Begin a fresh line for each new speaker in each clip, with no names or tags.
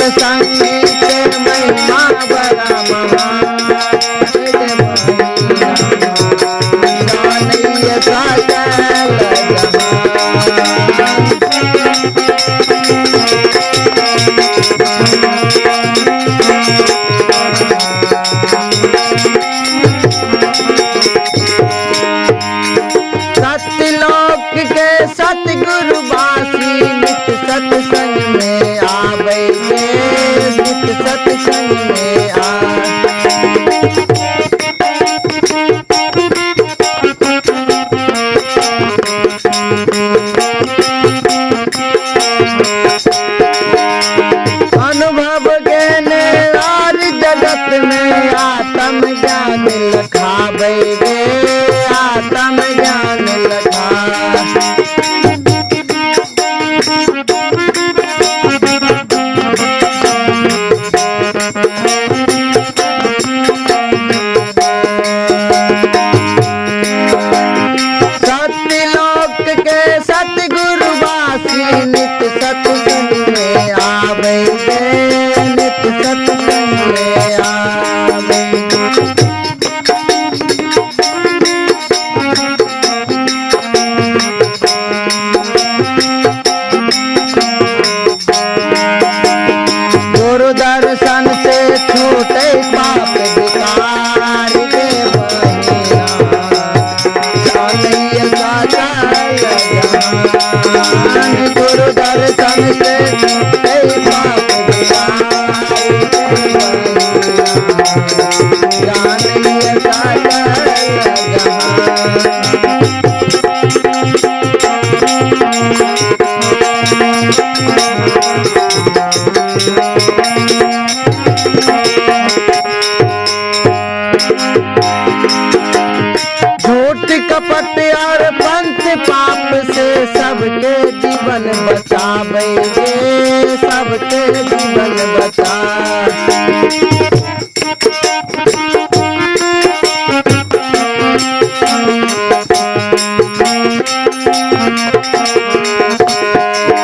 सत्संगी के महिमा बड़ा महान जानिए सकल सत्यलोक के सतगुरु बासी नित सत्संग में आवे नित सत्संग में आ अनुभव ज्ञाने और जगत में आत्म ज्ञान लखावे आत्म ज्ञान लखा सत्यलोक के सतगुरु बासी नित सत्संग में आवे नित सत्संग में आवे गुरु दर्शन से छूटे पाप विकार के बहिना जानिए सकल जहान गुरु दर्शन से छूटे पाप विकार के बहिना जानिए सकल जहान झूठ कपट और पंथ पाप से सबके जीवन बचावे सबके जीवन बचा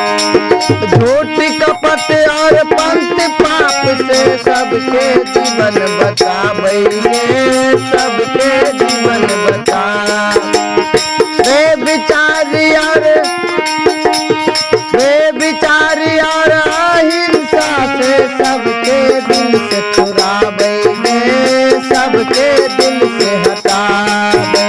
झूठ कपट और पंथ पाप से सबके जीवन बचावे सबके जीवन बचा बेविचारी और अहिंसा से सबके दिल से छुड़ावे सबके दिल से हटावे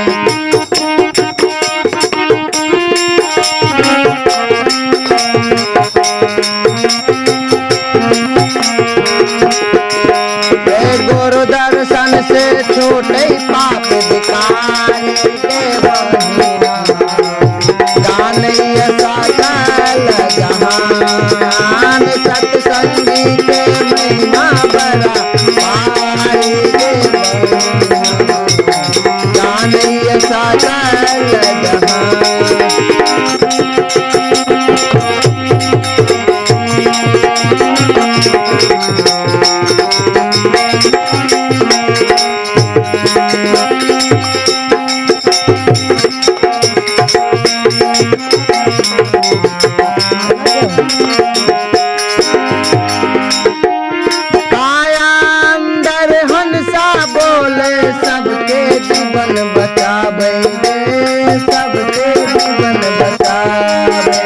गुरु दर्शन से छोटे पाप विकार के बहिना जानिए सकल जहान सत्संगी के महिमा बड़ा भारी के बहिना जानिए सकल जहान सबके जीवन बचावे सबके जीवन बचावे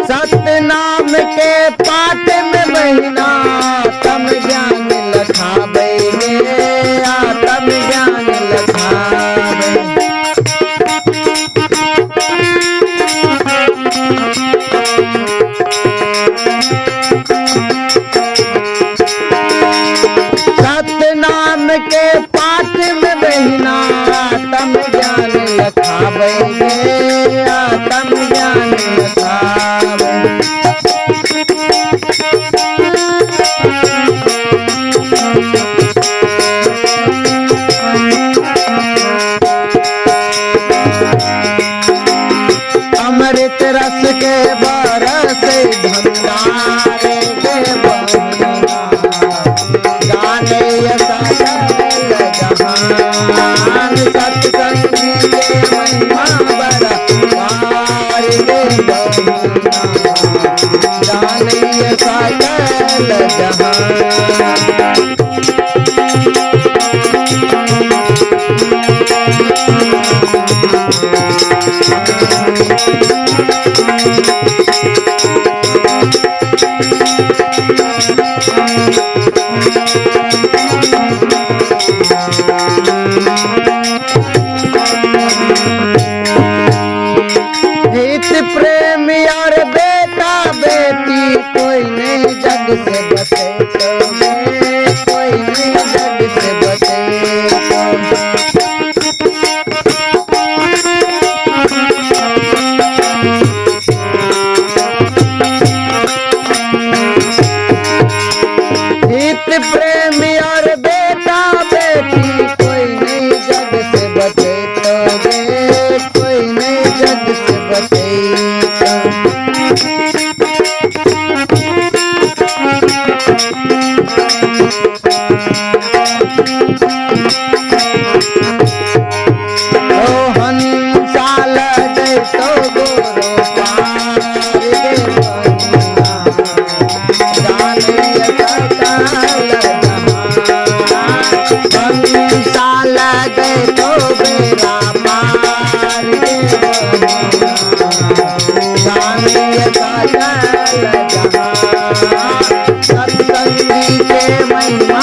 सत्य नाम के पाठ में महीना आत्म ज्ञान लखावे आत्म ज्ञान लखावे सकल जहान। हित प्रेम और बेटा बेटी कोई नहीं जग से बचे तो कोई नहीं जग से बचे हित प्रेम और बेटा बेटी कोई नहीं जग से बचे तो कोई नहीं जग से बचे सत्संगी के महिमा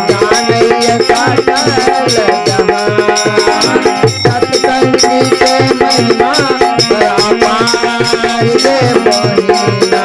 जानैया सकल जहान। सत्संगी के महिमा अपार गे मोहिना